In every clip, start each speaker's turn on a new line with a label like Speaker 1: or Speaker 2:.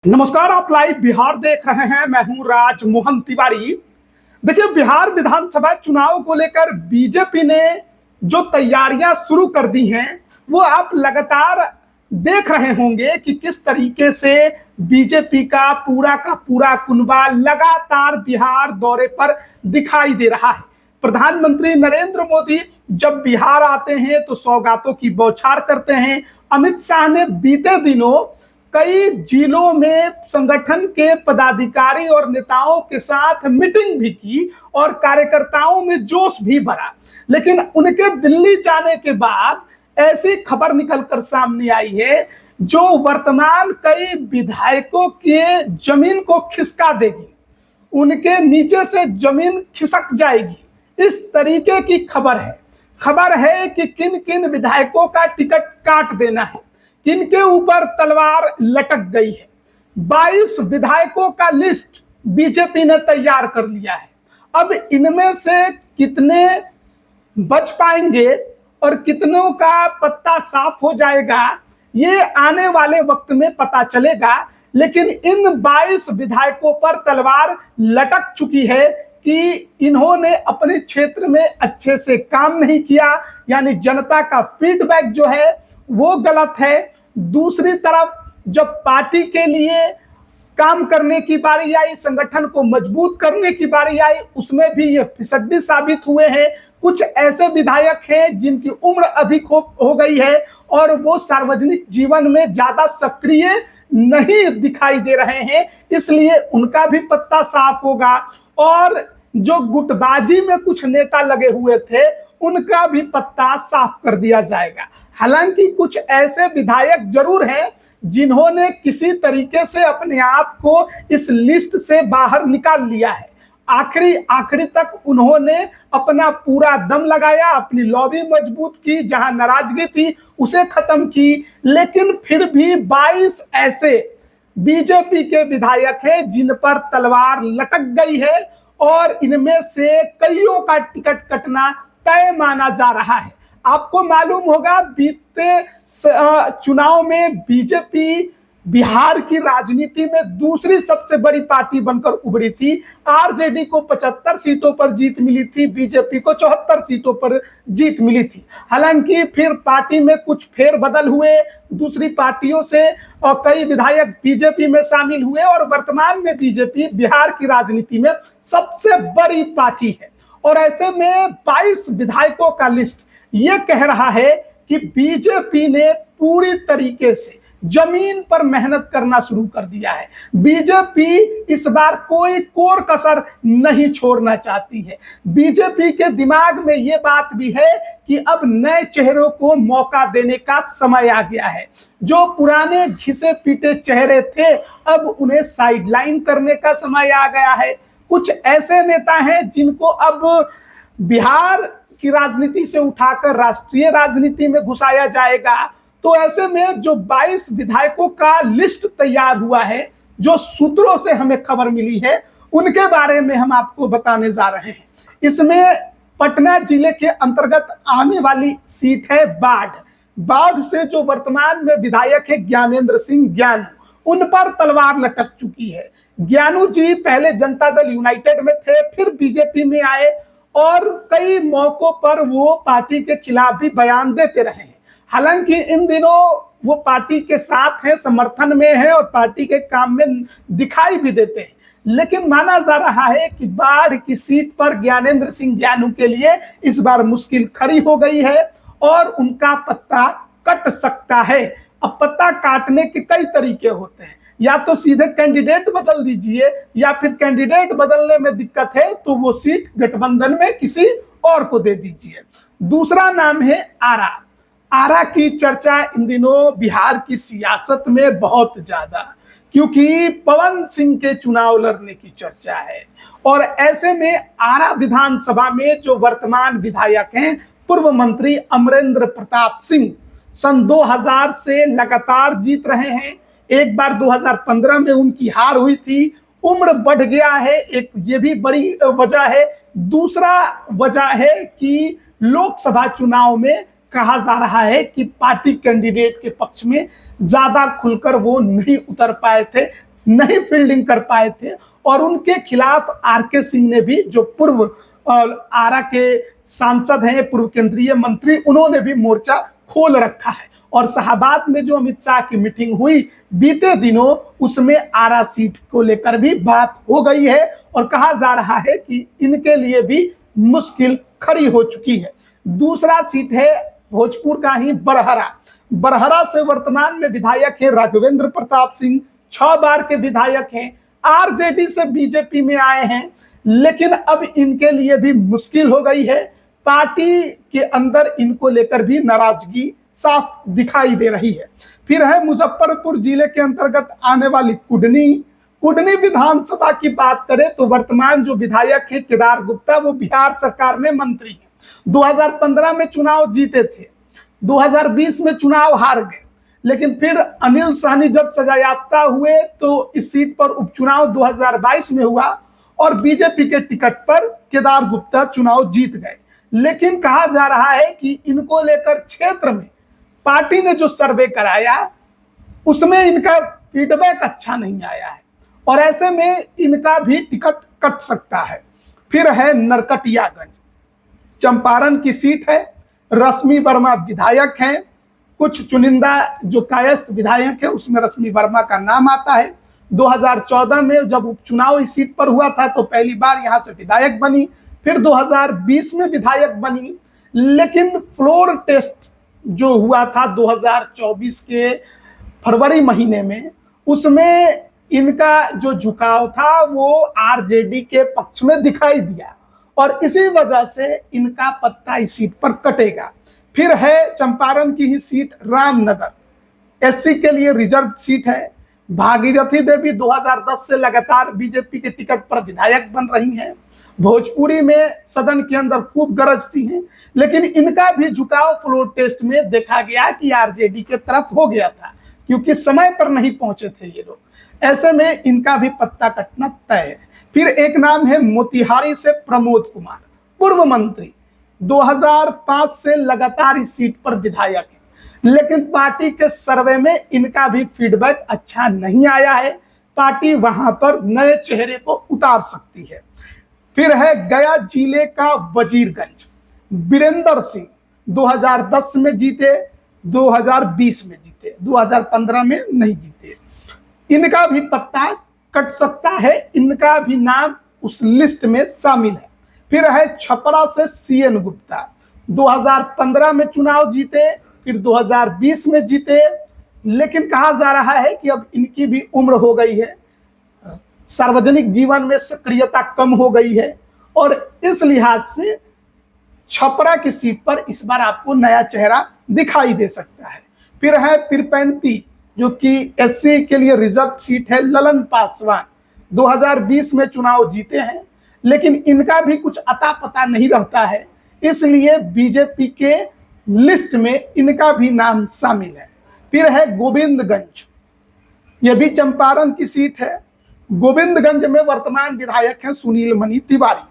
Speaker 1: नमस्कार, आप लाइव बिहार देख रहे हैं। मैं हूं राजमोहन तिवारी। देखिए, बिहार विधानसभा चुनाव को लेकर बीजेपी ने जो तैयारियां शुरू कर दी हैं, वो आप लगातार देख रहे होंगे कि किस तरीके से बीजेपी का पूरा कुनबा लगातार बिहार दौरे पर दिखाई दे रहा है। प्रधानमंत्री नरेंद्र मोदी जब बिहार आते हैं तो सौगातों की बौछार करते हैं। अमित शाह ने बीते दिनों कई जिलों में संगठन के पदाधिकारी और नेताओं के साथ मीटिंग भी की और कार्यकर्ताओं में जोश भी भरा। लेकिन उनके दिल्ली जाने के बाद ऐसी खबर निकलकर सामने आई है जो वर्तमान कई विधायकों के जमीन को खिसका देगी, उनके नीचे से जमीन खिसक जाएगी। इस तरीके की खबर है कि किन किन विधायकों का टिकट काट देना है, किनके ऊपर तलवार लटक गई है। 22 विधायकों का लिस्ट बीजेपी ने तैयार कर लिया है। अब इनमें से कितने बच पाएंगे और कितनों का पत्ता साफ हो जाएगा, ये आने वाले वक्त में पता चलेगा। लेकिन इन 22 विधायकों पर तलवार लटक चुकी है कि इन्होंने अपने क्षेत्र में अच्छे से काम नहीं किया, यानी जनता का फीडबैक जो है वो गलत है। दूसरी तरफ जब पार्टी के लिए काम करने की बारी आई, संगठन को मजबूत करने की बारी आई, उसमें भी ये फिसड्डी साबित हुए हैं। कुछ ऐसे विधायक हैं जिनकी उम्र अधिक हो गई है और वो सार्वजनिक जीवन में ज्यादा सक्रिय नहीं दिखाई दे रहे हैं, इसलिए उनका भी पत्ता साफ होगा। और जो गुटबाजी में कुछ नेता लगे हुए थे, उनका भी पत्ता साफ कर दिया जाएगा। हालांकि कुछ ऐसे विधायक जरूर हैं जिन्होंने किसी तरीके से अपने आप को इस लिस्ट से बाहर निकाल लिया है। आखिरी तक उन्होंने अपना पूरा दम लगाया, अपनी लॉबी मजबूत की, जहां नाराजगी थी उसे खत्म की। लेकिन फिर भी 22 ऐसे बीजेपी के विधायक हैं जिन पर तलवार लटक गई है और इनमें से कईयों का टिकट कटना तय माना जा रहा है। आपको मालूम होगा, बीते चुनाव में बीजेपी बिहार की राजनीति में दूसरी सबसे बड़ी पार्टी बनकर उभरी थी। आरजेडी को 75 सीटों पर जीत मिली थी, बीजेपी को 74 सीटों पर जीत मिली थी। हालांकि फिर पार्टी में कुछ फेरबदल हुए, दूसरी पार्टियों से और कई विधायक बीजेपी में शामिल हुए और वर्तमान में बीजेपी बिहार की राजनीति में सबसे बड़ी पार्टी है। और ऐसे में 22 विधायकों का लिस्ट ये कह रहा है कि बीजेपी ने पूरी तरीके से जमीन पर मेहनत करना शुरू कर दिया है। बीजेपी इस बार कोई कोर कसर नहीं छोड़ना चाहती है। बीजेपी के दिमाग में ये बात भी है कि अब नए चेहरों को मौका देने का समय आ गया है। जो पुराने घिसे पीटे चेहरे थे, अब उन्हें साइडलाइन करने का समय आ गया है। कुछ ऐसे नेता हैं जिनको अब बिहार की राजनीति से उठाकर राष्ट्रीय राजनीति में घुसाया जाएगा। तो ऐसे में जो 22 विधायकों का लिस्ट तैयार हुआ है, जो सूत्रों से हमें खबर मिली है, उनके बारे में हम आपको बताने जा रहे हैं। इसमें पटना जिले के अंतर्गत आने वाली सीट है बाढ़ से जो वर्तमान में विधायक है ज्ञानेंद्र सिंह ज्ञानू, उन पर तलवार लटक चुकी है। ज्ञानू जी पहले जनता दल यूनाइटेड में थे, फिर बीजेपी में आए और कई मौकों पर वो पार्टी के खिलाफ भी बयान देते रहे हैं। हालांकि इन दिनों वो पार्टी के साथ हैं, समर्थन में है और पार्टी के काम में दिखाई भी देते हैं। लेकिन माना जा रहा है कि बाढ़ की सीट पर ज्ञानेंद्र सिंह ज्ञानू के लिए इस बार मुश्किल खड़ी हो गई है और उनका पत्ता कट सकता है। अब पत्ता काटने के कई तरीके होते हैं, या तो सीधे कैंडिडेट बदल दीजिए, या फिर कैंडिडेट बदलने में दिक्कत है तो वो सीट गठबंधन में किसी और को दे दीजिए। दूसरा नाम है आरा की चर्चा इन दिनों बिहार की सियासत में बहुत ज्यादा, क्योंकि पवन सिंह के चुनाव लड़ने की चर्चा है। और ऐसे में आरा विधानसभा में जो वर्तमान विधायक हैं, पूर्व मंत्री अमरेंद्र प्रताप सिंह, सन 2000 से लगातार जीत रहे हैं। एक बार 2015 में उनकी हार हुई थी, उम्र बढ़ गया है, एक ये भी बड़ी वजह है। दूसरा वजह है कि लोकसभा चुनाव में कहा जा रहा है कि पार्टी कैंडिडेट के पक्ष में ज्यादा खुलकर वो नहीं उतर पाए थे, नहीं फील्डिंग कर पाए थे और उनके खिलाफ आर.के. सिंह ने भी, जो पूर्व आरा के सांसद हैं, पूर्व केंद्रीय मंत्री, उन्होंने भी मोर्चा खोल रखा है। और शाहबाद में जो अमित शाह की मीटिंग हुई बीते दिनों, उसमें आरा सीट को लेकर भी बात हो गई है और कहा जा रहा है कि इनके लिए भी मुश्किल खड़ी हो चुकी है। दूसरा सीट है भोजपुर का ही बरहरा। बरहरा से वर्तमान में विधायक है राघवेंद्र प्रताप सिंह, 6 बार के विधायक हैं, आरजेडी से बीजेपी में आए हैं, लेकिन अब इनके लिए भी मुश्किल हो गई है। पार्टी के अंदर इनको लेकर भी नाराजगी साफ दिखाई दे रही है। फिर है मुजफ्फरपुर जिले के अंतर्गत आने वाली कुडनी विधानसभा की बात करें तो वर्तमान जो विधायक है केदार गुप्ता, वो बिहार सरकार में मंत्री है। 2015 में चुनाव जीते थे, 2020 में चुनाव हार गए, लेकिन फिर अनिल सहनी जब सजायाफ्ता हुए तो इस सीट पर उपचुनाव 2022 में हुआ और बीजेपी के टिकट पर केदार गुप्ता चुनाव जीत गए। लेकिन कहा जा रहा है कि इनको लेकर क्षेत्र में पार्टी ने जो सर्वे कराया उसमें इनका फीडबैक अच्छा नहीं आया है और ऐसे में इनका भी टिकट कट सकता है। फिर है नरकटियागंज, चंपारण की सीट है, रश्मि वर्मा विधायक हैं, कुछ चुनिंदा जो कायस्थ विधायक है उसमें रश्मि वर्मा का नाम आता है। 2014 में जब उपचुनाव इस सीट पर हुआ था तो पहली बार यहां से विधायक बनी, फिर 2020 में विधायक बनी, लेकिन फ्लोर टेस्ट जो हुआ था 2024 के फरवरी महीने में, उसमें इनका जो झुकाव था वो आरजेडी के पक्ष में दिखाई दिया और इसी वजह से इनका पत्ता इस सीट पर कटेगा। फिर है चंपारण की ही सीट रामनगर, एससी के लिए रिजर्व सीट है। भागीरथी देवी 2010 से लगातार बीजेपी के टिकट पर विधायक बन रही हैं, भोजपुरी में सदन के अंदर खूब गरजती हैं, लेकिन इनका भी झुकाव फ्लोर टेस्ट में देखा गया कि आरजेडी के तरफ हो गया था क्योंकि समय पर नहीं पहुंचे थे ये लोग। ऐसे में इनका भी पत्ता कटना तय है। फिर एक नाम है मोतिहारी से प्रमोद कुमार, पूर्व मंत्री, 2005 से लगातार इस सीट पर विधायक है, लेकिन पार्टी के सर्वे में इनका भी फीडबैक अच्छा नहीं आया है। पार्टी वहां पर नए चेहरे को उतार सकती है। फिर है गया जिले का वजीरगंज, वीरेंद्र सिंह 2010 में जीते, 2020 में जीते, 2015 में नहीं जीते। इनका भी पत्ता कट सकता है, इनका भी नाम उस लिस्ट में शामिल है। फिर है छपरा से सीएन गुप्ता, 2015 में चुनाव जीते, फिर 2020 में जीते, लेकिन कहा जा रहा है कि अब इनकी भी उम्र हो गई है, सार्वजनिक जीवन में सक्रियता कम हो गई है और इस लिहाज से छपरा की सीट पर इस बार आपको नया चेहरा दिखाई दे सकता है। फिर है पीरपैंती जो कि एससी के लिए रिजर्व सीट है, ललन पासवान 2020 में चुनाव जीते हैं, लेकिन इनका भी कुछ अता पता नहीं रहता है, इसलिए बीजेपी के लिस्ट में इनका भी नाम शामिल है। फिर है गोविंदगंज, यह भी चंपारण की सीट है। गोविंदगंज में वर्तमान विधायक हैं सुनील मणि तिवारी,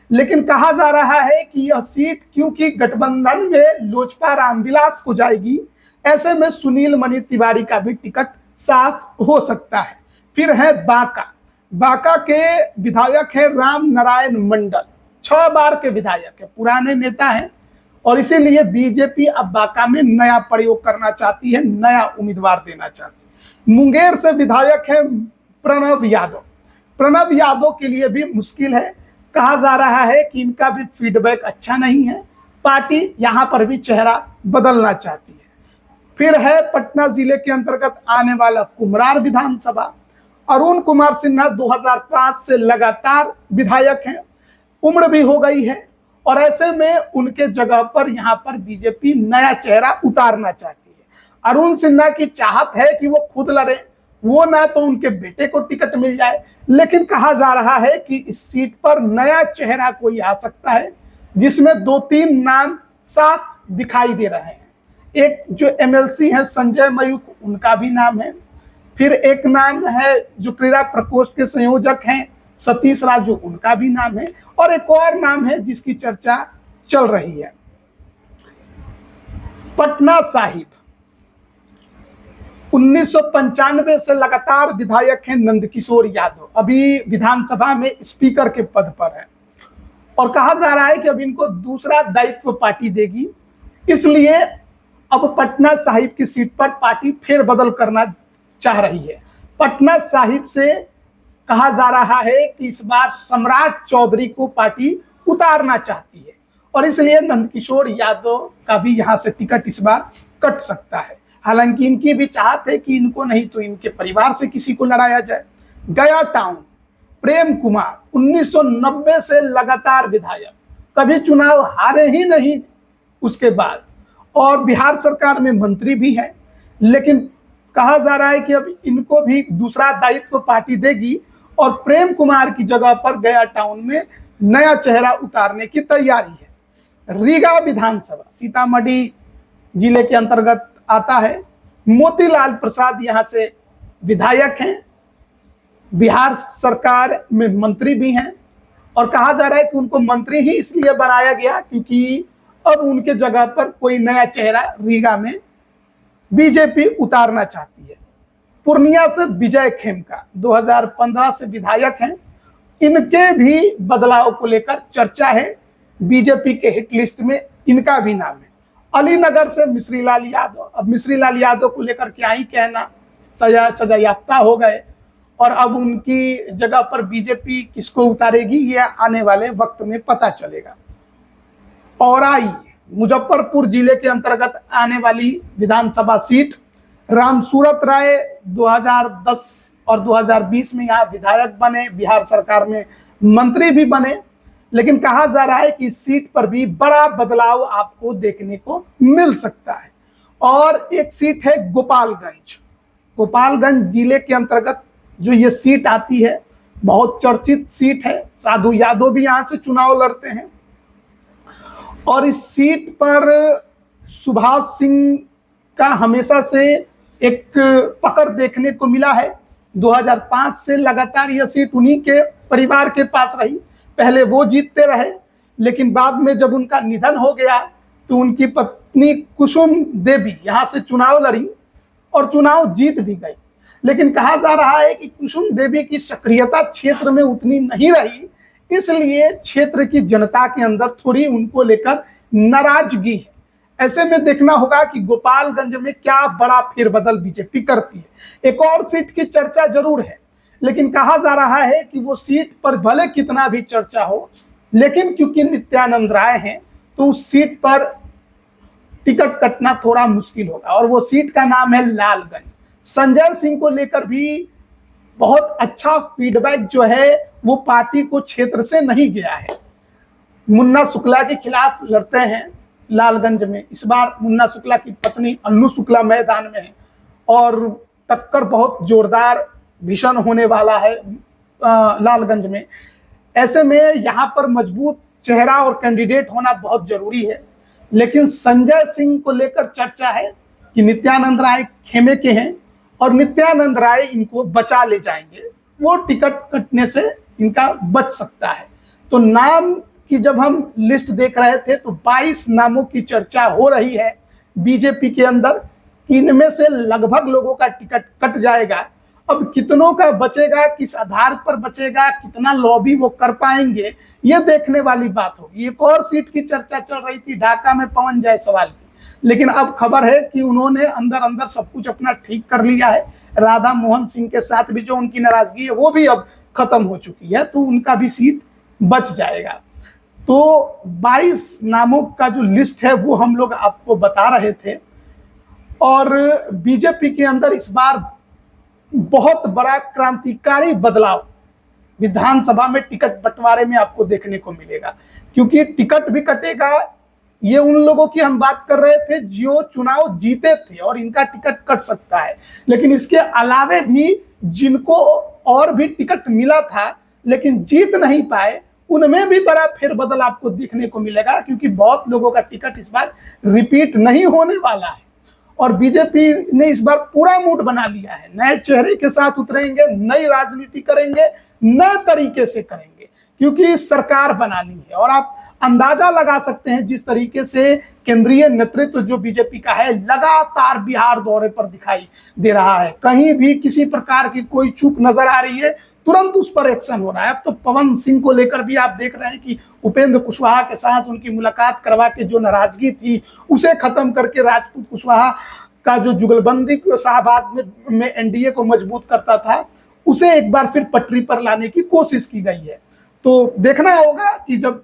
Speaker 1: लेकिन कहा जा रहा है कि यह सीट क्योंकि गठबंधन में लोजपा रामविलास को जाएगी, ऐसे में सुनील मणि तिवारी का भी टिकट साफ हो सकता है। फिर है बांका के विधायक है राम नारायण मंडल, 6 बार के विधायक है, पुराने नेता हैं और इसीलिए बीजेपी अब बांका में नया प्रयोग करना चाहती है, नया उम्मीदवार देना चाहती है। मुंगेर से विधायक है प्रणव यादव के लिए भी मुश्किल है, कहा जा रहा है कि इनका भी फीडबैक अच्छा नहीं है, पार्टी यहां पर भी चेहरा बदलना चाहती है। फिर है पटना जिले के अंतर्गत आने वाला कुम्हरार विधानसभा, अरुण कुमार सिन्हा 2005 से लगातार विधायक हैं, उम्र भी हो गई है और ऐसे में उनके जगह पर यहां पर बीजेपी नया चेहरा उतारना चाहती है। अरुण सिन्हा की चाहत है कि वो खुद लड़े, वो ना तो उनके बेटे को टिकट मिल जाए, लेकिन कहा जा रहा है कि इस सीट पर नया चेहरा कोई आ सकता है, जिसमें 2-3 नाम साफ दिखाई दे रहे हैं। एक जो एमएलसी है संजय मयूख, उनका भी नाम है। फिर एक नाम है जो क्रीड़ा प्रकोष्ठ के संयोजक हैं सतीश राजू, उनका भी नाम है और एक और नाम है जिसकी चर्चा चल रही है, पटना साहिब। 1995 से लगातार विधायक हैं नंदकिशोर यादव, अभी विधानसभा में स्पीकर के पद पर है और कहा जा रहा है कि अब इनको दूसरा दायित्व पार्टी देगी, इसलिए अब पटना साहिब की सीट पर पार्टी फेरबदल करना चाह रही है। पटना साहिब से कहा जा रहा है कि इस बार सम्राट चौधरी को पार्टी उतारना चाहती है और इसलिए नंदकिशोर यादव का भी यहां से टिकट इस बार कट सकता है। हालांकि इनकी भी चाहत है कि इनको नहीं तो इनके परिवार से किसी को लड़ाया जाए। गया टाउन प्रेम कुमार 1990 से लगातार विधायक, कभी चुनाव हारे ही नहीं उसके बाद, और बिहार सरकार में मंत्री भी है, लेकिन कहा जा रहा है कि अब इनको भी दूसरा दायित्व पार्टी देगी और प्रेम कुमार की जगह पर गया टाउन में नया चेहरा उतारने की तैयारी है। रीगा विधानसभा सीतामढ़ी जिले के अंतर्गत आता है। मोतीलाल प्रसाद यहां से विधायक हैं, बिहार सरकार में मंत्री भी हैं और कहा जा रहा है कि उनको मंत्री ही इसलिए बनाया गया क्योंकि अब उनके जगह पर कोई नया चेहरा रीगा में बीजेपी उतारना चाहती है। पूर्णिया से विजय खेमका 2015 से विधायक हैं, इनके भी बदलाव को लेकर चर्चा है, बीजेपी के हिट लिस्ट में इनका भी नाम है। अलीनगर से मिश्रीलाल यादव, अब मिश्रीलाल यादव को लेकर क्या ही कहना, सजा याफ्ता हो गए और अब उनकी जगह पर बीजेपी किसको उतारेगी ये आने वाले वक्त में पता चलेगा। औराई मुजफ्फरपुर जिले के अंतर्गत आने वाली विधानसभा सीट, रामसूरत राय 2010 और 2020 में यहाँ विधायक बने, बिहार सरकार में मंत्री भी बने, लेकिन कहा जा रहा है कि इस सीट पर भी बड़ा बदलाव आपको देखने को मिल सकता है। और एक सीट है गोपालगंज, गोपालगंज जिले के अंतर्गत जो ये सीट आती है बहुत चर्चित सीट है, साधु यादव भी यहाँ से चुनाव लड़ते हैं और इस सीट पर सुभाष सिंह का हमेशा से एक पकड़ देखने को मिला है। 2005 से लगातार यह सीट उन्हीं के परिवार के पास रही, पहले वो जीतते रहे, लेकिन बाद में जब उनका निधन हो गया तो उनकी पत्नी कुसुम देवी यहाँ से चुनाव लड़ी और चुनाव जीत भी गई। लेकिन कहा जा रहा है कि कुसुम देवी की सक्रियता क्षेत्र में उतनी नहीं रही, इसलिए क्षेत्र की जनता के अंदर थोड़ी उनको लेकर नाराजगी है। ऐसे में देखना होगा कि गोपालगंज में क्या बड़ा फेरबदल बीजेपी करती है। एक और सीट की चर्चा जरूर है, लेकिन कहा जा रहा है कि वो सीट पर भले कितना भी चर्चा हो, लेकिन क्योंकि नित्यानंद राय हैं तो उस सीट पर टिकट कटना थोड़ा मुश्किल होगा और वो सीट का नाम है लालगंज। संजय सिंह को लेकर भी बहुत अच्छा फीडबैक जो है वो पार्टी को क्षेत्र से नहीं गया है। मुन्ना शुक्ला के खिलाफ लड़ते हैं लालगंज में, इस बार मुन्ना शुक्ला की पत्नी अन्नू शुक्ला मैदान में है और टक्कर बहुत जोरदार भीषण होने वाला है लालगंज में। ऐसे में यहाँ पर मजबूत चेहरा और कैंडिडेट होना बहुत जरूरी है, लेकिन संजय सिंह को लेकर चर्चा है कि नित्यानंद राय खेमे के हैं और नित्यानंद राय इनको बचा ले जाएंगे, वो टिकट कटने से इनका बच सकता है। तो नाम की जब हम लिस्ट देख रहे थे तो 22 नामों की चर्चा हो रही है बीजेपी के अंदर, इनमें से लगभग लोगों का टिकट कट जाएगा। अब कितनों का बचेगा, किस आधार पर बचेगा, कितना लॉबी वो कर पाएंगे, ये देखने वाली बात होगी। एक और सीट की चर्चा चल रही थी ढाका में पवन जायसवाल की, लेकिन अब खबर है कि उन्होंने अंदर अंदर सब कुछ अपना ठीक कर लिया है। राधा मोहन सिंह के साथ भी जो उनकी नाराजगी है वो भी अब खत्म हो चुकी है, तो उनका भी सीट बच जाएगा। तो 22 नामों का जो लिस्ट है वो हम लोग आपको बता रहे थे और बीजेपी के अंदर इस बार बहुत बड़ा क्रांतिकारी बदलाव विधानसभा में टिकट बंटवारे में आपको देखने को मिलेगा, क्योंकि टिकट भी कटेगा। ये उन लोगों की हम बात कर रहे थे जो चुनाव जीते थे और इनका टिकट कट सकता है, लेकिन इसके अलावे भी जिनको और भी टिकट मिला था लेकिन जीत नहीं पाए, उनमें भी बड़ा फेरबदल आपको देखने को मिलेगा, क्योंकि बहुत लोगों का टिकट इस बार रिपीट नहीं होने वाला है और बीजेपी ने इस बार पूरा मूड बना लिया है। नए चेहरे के साथ उतरेंगे, नई राजनीति करेंगे, नए तरीके से करेंगे, क्योंकि सरकार बनानी है और आप अंदाजा लगा सकते हैं जिस तरीके से केंद्रीय नेतृत्व जो बीजेपी का है लगातार बिहार दौरे पर दिखाई दे रहा है। कहीं भी किसी प्रकार की कोई चूक नजर आ रही है, तुरंत उस पर एक्शन हो रहा है। अब तो पवन सिंह को लेकर भी आप देख रहे हैं कि उपेंद्र कुशवाहा के साथ उनकी मुलाकात करवा के जो नाराजगी थी उसे खत्म करके राजपूत कुशवाहा का जो जुगलबंदी को शाहबाद में एनडीए को मजबूत करता था उसे एक बार फिर पटरी पर लाने की कोशिश की गई है। तो देखना होगा कि जब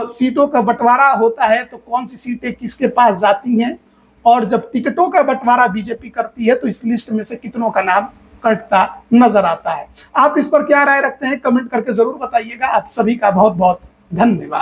Speaker 1: सीटों का बंटवारा होता है तो कौन सी सीटें किसके पास जाती हैं, और जब टिकटों का बंटवारा बीजेपी करती है तो इस लिस्ट में से कितनों का नाम कटता नजर आता है। आप इस पर क्या राय रखते हैं कमेंट करके जरूर बताइएगा। आप सभी का बहुत बहुत धन्यवाद।